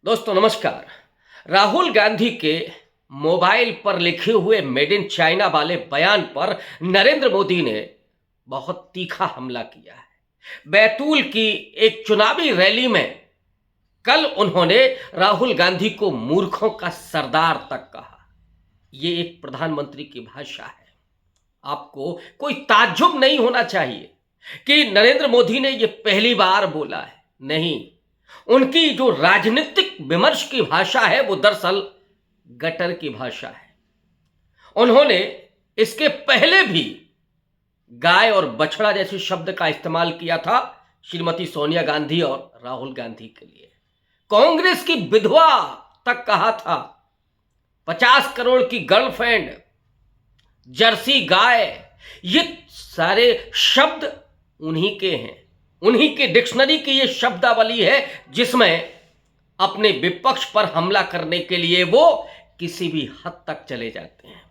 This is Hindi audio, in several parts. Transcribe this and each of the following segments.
दोस्तों नमस्कार। राहुल गांधी के मोबाइल पर लिखे हुए मेड इन चाइना वाले बयान पर नरेंद्र मोदी ने बहुत तीखा हमला किया है। बैतूल की एक चुनावी रैली में कल उन्होंने राहुल गांधी को मूर्खों का सरदार तक कहा। ये एक प्रधानमंत्री की भाषा है। आपको कोई ताज्जुब नहीं होना चाहिए कि नरेंद्र मोदी ने यह पहली बार बोला है। नहीं, उनकी जो राजनीतिक विमर्श की भाषा है वो दरअसल गटर की भाषा है। उन्होंने इसके पहले भी गाय और बछड़ा जैसे शब्द का इस्तेमाल किया था श्रीमती सोनिया गांधी और राहुल गांधी के लिए। कांग्रेस की विधवा तक कहा था। 50 करोड़ की गर्लफ्रेंड, जर्सी गाय, ये सारे शब्द उन्हीं के हैं। उन्हीं के डिक्शनरी की ये शब्दावली है जिसमें अपने विपक्ष पर हमला करने के लिए वो किसी भी हद तक चले जाते हैं।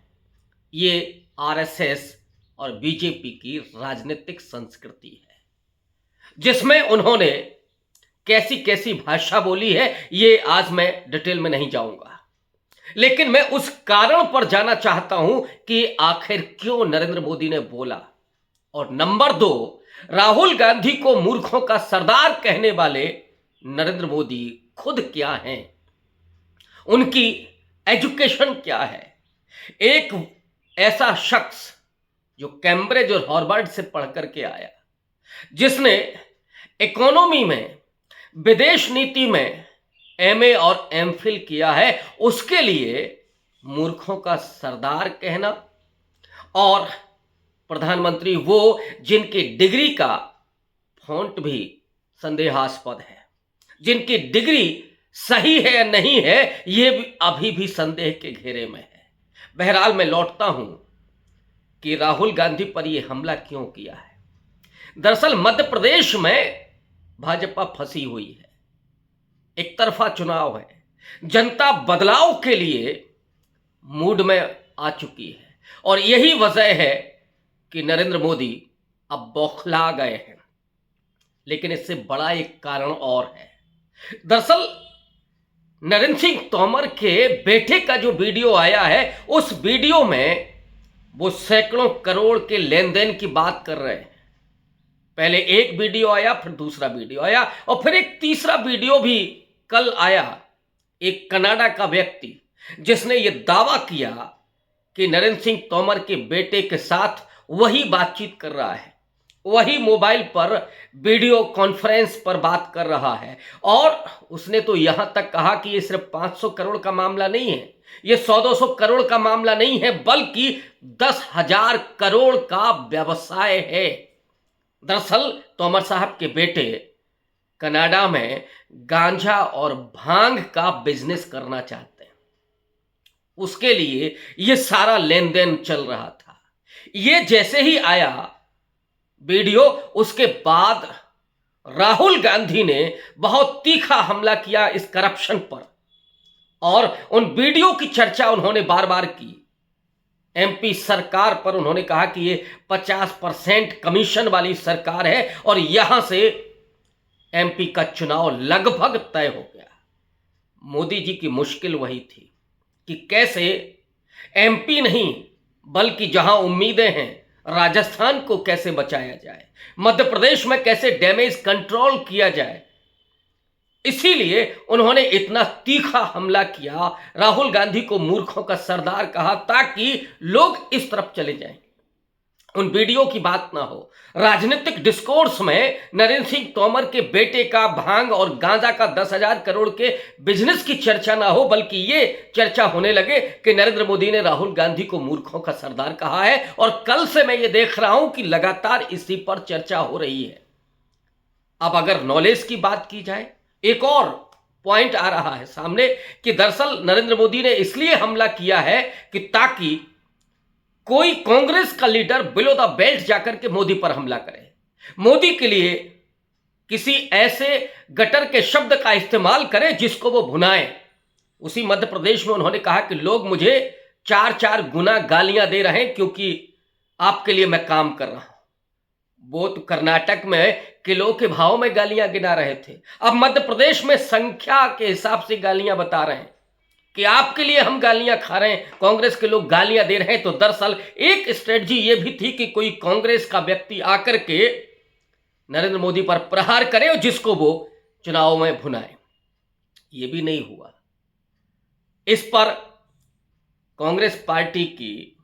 ये आरएसएस और बीजेपी की राजनीतिक संस्कृति है जिसमें उन्होंने कैसी कैसी भाषा बोली है ये आज मैं डिटेल में नहीं जाऊंगा, लेकिन मैं उस कारण पर जाना चाहता हूं कि आखिर क्यों नरेंद्र मोदी ने बोला। और नंबर 2, राहुल गांधी को मूर्खों का सरदार कहने वाले नरेंद्र मोदी खुद क्या हैं, उनकी एजुकेशन क्या है। एक ऐसा शख्स जो कैम्ब्रिज और हार्वर्ड से पढ़ करके आया, जिसने इकोनॉमी में, विदेश नीति में एमए और एमफिल किया है, उसके लिए मूर्खों का सरदार कहना, और प्रधानमंत्री वो जिनकी डिग्री का फॉन्ट भी संदेहास्पद है, जिनकी डिग्री सही है या नहीं है ये भी अभी भी संदेह के घेरे में है। बहरहाल मैं लौटता हूं कि राहुल गांधी पर यह हमला क्यों किया है। दरअसल मध्य प्रदेश में भाजपा फंसी हुई है। एक तरफा चुनाव है, जनता बदलाव के लिए मूड में आ चुकी है और यही वजह है कि नरेंद्र मोदी अब बौखला गए हैं। लेकिन इससे बड़ा एक कारण और है। दरअसल नरेंद्र सिंह तोमर के बेटे का जो वीडियो आया है, उस वीडियो में वो सैकड़ों करोड़ के लेन देन की बात कर रहे हैं। पहले एक वीडियो आया, फिर दूसरा वीडियो आया और फिर एक तीसरा वीडियो भी कल आया। एक कनाडा का व्यक्ति जिसने ये दावा किया कि नरेंद्र सिंह तोमर के बेटे के साथ वही बातचीत कर रहा है, वही मोबाइल पर वीडियो कॉन्फ्रेंस पर बात कर रहा है। और उसने तो यहां तक कहा कि ये सिर्फ 500 करोड़ का मामला नहीं है, ये 100-200 करोड़ का मामला नहीं है, बल्कि 10,000 करोड़ का व्यवसाय है। दरअसल तोमर साहब के बेटे कनाडा में गांजा और भांग का बिजनेस करना चाहते हैं। उसके लिए ये सारा लेन देन चल रहा था। ये जैसे ही आया वीडियो, उसके बाद राहुल गांधी ने बहुत तीखा हमला किया इस करप्शन पर और उन वीडियो की चर्चा उन्होंने बार बार की। एमपी सरकार पर उन्होंने कहा कि ये 50% कमीशन वाली सरकार है और यहां से एमपी का चुनाव लगभग तय हो गया। मोदी जी की मुश्किल वही थी कि कैसे एमपी नहीं बल्कि जहां उम्मीदें हैं, राजस्थान को कैसे बचाया जाए, मध्य प्रदेश में कैसे डैमेज कंट्रोल किया जाए। इसीलिए उन्होंने इतना तीखा हमला किया, राहुल गांधी को मूर्खों का सरदार कहा, ताकि लोग इस तरफ चले जाएं, उन वीडियो की बात ना हो। राजनीतिक डिस्कोर्स में नरेंद्र सिंह तोमर के बेटे का भांग और गांजा का 10,000 करोड़ के बिजनेस की चर्चा ना हो, बल्कि ये चर्चा होने लगे कि नरेंद्र मोदी ने राहुल गांधी को मूर्खों का सरदार कहा है। और कल से मैं ये देख रहा हूं कि लगातार इसी पर चर्चा हो रही है। अब अगर नॉलेज की बात की जाए, एक और पॉइंट आ रहा है सामने कि दरअसल नरेंद्र मोदी ने इसलिए हमला किया है कि ताकि कोई कांग्रेस का लीडर बिलो द बेल्ट जाकर के मोदी पर हमला करे, मोदी के लिए किसी ऐसे गटर के शब्द का इस्तेमाल करे जिसको वो भुनाए। उसी मध्य प्रदेश में उन्होंने कहा कि लोग मुझे 4-4 गुना गालियां दे रहे हैं क्योंकि आपके लिए मैं काम कर रहा हूं। वो तो कर्नाटक में किलो के भाव में गालियां गिना रहे थे, अब मध्य प्रदेश में संख्या के हिसाब से गालियां बता रहे हैं कि आपके लिए हम गालियां खा रहे हैं, कांग्रेस के लोग गालियां दे रहे हैं। तो दरअसल एक स्ट्रेटजी ये भी थी कि कोई कांग्रेस का व्यक्ति आकर के नरेंद्र मोदी पर प्रहार करे और जिसको वो चुनाव में भुनाए। ये भी नहीं हुआ। इस पर कांग्रेस पार्टी की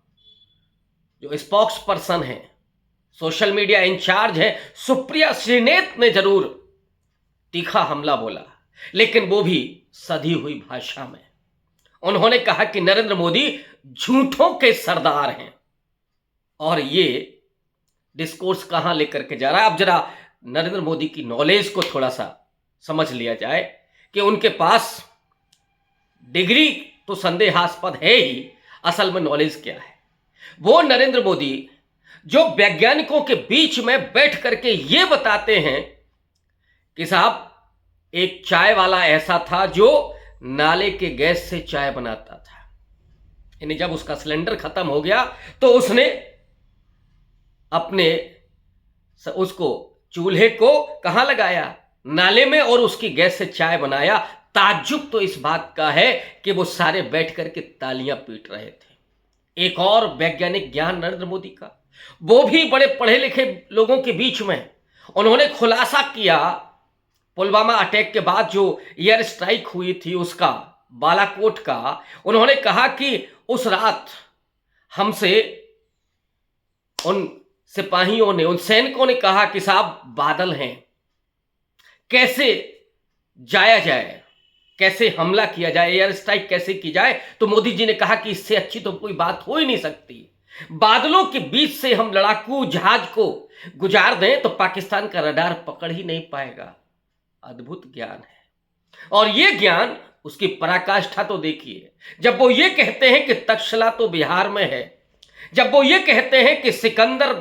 जो स्पोक्स पर्सन है, सोशल मीडिया इंचार्ज है सुप्रिया श्रीनेत ने जरूर तीखा हमला बोला, लेकिन वो भी सधी हुई भाषा में। उन्होंने कहा कि नरेंद्र मोदी झूठों के सरदार हैं। और ये डिस्कोर्स कहां लेकर के जा रहा है, अब जरा नरेंद्र मोदी की नॉलेज को थोड़ा सा समझ लिया जाए कि उनके पास डिग्री तो संदेहास्पद है ही, असल में नॉलेज क्या है। वो नरेंद्र मोदी जो वैज्ञानिकों के बीच में बैठ करके ये बताते हैं कि साहब एक चाय वाला ऐसा था जो नाले के गैस से चाय बनाता था, यानी जब उसका सिलेंडर खत्म हो गया तो उसने अपने उसको चूल्हे को कहां लगाया, नाले में, और उसकी गैस से चाय बनाया। ताज्जुब तो इस बात का है कि वो सारे बैठ करके तालियां पीट रहे थे। एक और वैज्ञानिक ज्ञान नरेंद्र मोदी का, वो भी बड़े पढ़े लिखे लोगों के बीच में उन्होंने खुलासा किया पुलवामा अटैक के बाद जो एयर स्ट्राइक हुई थी उसका, बालाकोट का। उन्होंने कहा कि उस रात हमसे उन सिपाहियों ने, उन सैनिकों ने कहा कि साहब बादल हैं, कैसे जाया जाए, कैसे हमला किया जाए, एयर स्ट्राइक कैसे की जाए। तो मोदी जी ने कहा कि इससे अच्छी तो कोई बात हो ही नहीं सकती, बादलों के बीच से हम लड़ाकू जहाज को गुजार दें तो पाकिस्तान का रडार पकड़ ही नहीं पाएगा। अद्भुत ज्ञान है। और ये ज्ञान, उसकी पराकाष्ठा तो देखिए, जब वो ये कहते हैं कि तक्षशिला तो बिहार में है, जब वो ये कहते हैं कि सिकंदर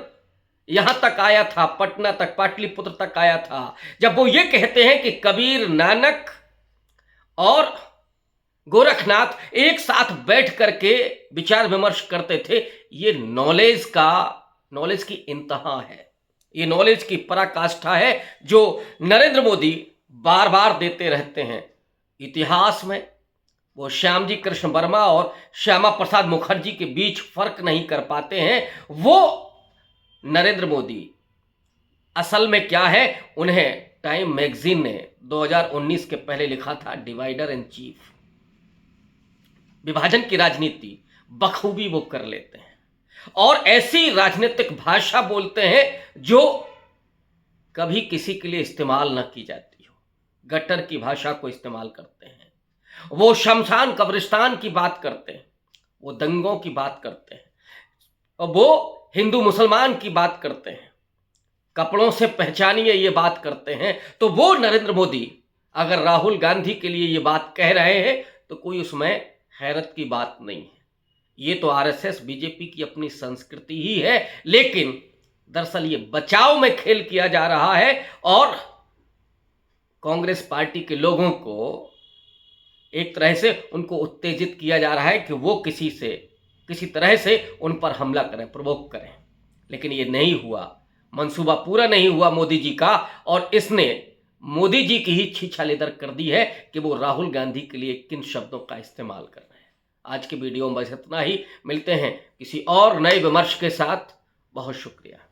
यहां तक आया था, पटना तक, पाटलिपुत्र तक आया था, जब वो ये कहते हैं कि कबीर, नानक और गोरखनाथ एक साथ बैठ करके विचार विमर्श करते थे, ये नॉलेज की इंतहा है, ये नॉलेज की पराकाष्ठा है जो नरेंद्र मोदी बार बार देते रहते हैं। इतिहास में वो श्यामजी कृष्ण वर्मा और श्यामा प्रसाद मुखर्जी के बीच फर्क नहीं कर पाते हैं। वो नरेंद्र मोदी असल में क्या है, उन्हें टाइम मैगजीन ने 2019 के पहले लिखा था डिवाइडर इन चीफ। विभाजन की राजनीति बखूबी वो कर लेते हैं और ऐसी राजनीतिक भाषा बोलते हैं जो कभी किसी के लिए इस्तेमाल न की जाती हो। गटर की भाषा को इस्तेमाल करते हैं, वो शमशान कब्रिस्तान की बात करते हैं, वो दंगों की बात करते हैं, और वो हिंदू मुसलमान की बात करते हैं, कपड़ों से पहचानिए ये बात करते हैं। तो वो नरेंद्र मोदी अगर राहुल गांधी के लिए ये बात कह रहे हैं तो कोई उसमें हैरत की बात नहीं है। ये तो आरएसएस बीजेपी की अपनी संस्कृति ही है, लेकिन दरअसल ये बचाव में खेल किया जा रहा है और कांग्रेस पार्टी के लोगों को एक तरह से उनको उत्तेजित किया जा रहा है कि वो किसी तरह से उन पर हमला करें, प्रवोक करें। लेकिन ये नहीं हुआ, मंसूबा पूरा नहीं हुआ मोदी जी का, और इसने मोदी जी की ही छीछालेदर कर दी है कि वो राहुल गांधी के लिए किन शब्दों का इस्तेमाल कर रहे हैं। आज के वीडियो में बस इतना ही, मिलते हैं किसी और नए विमर्श के साथ। बहुत शुक्रिया।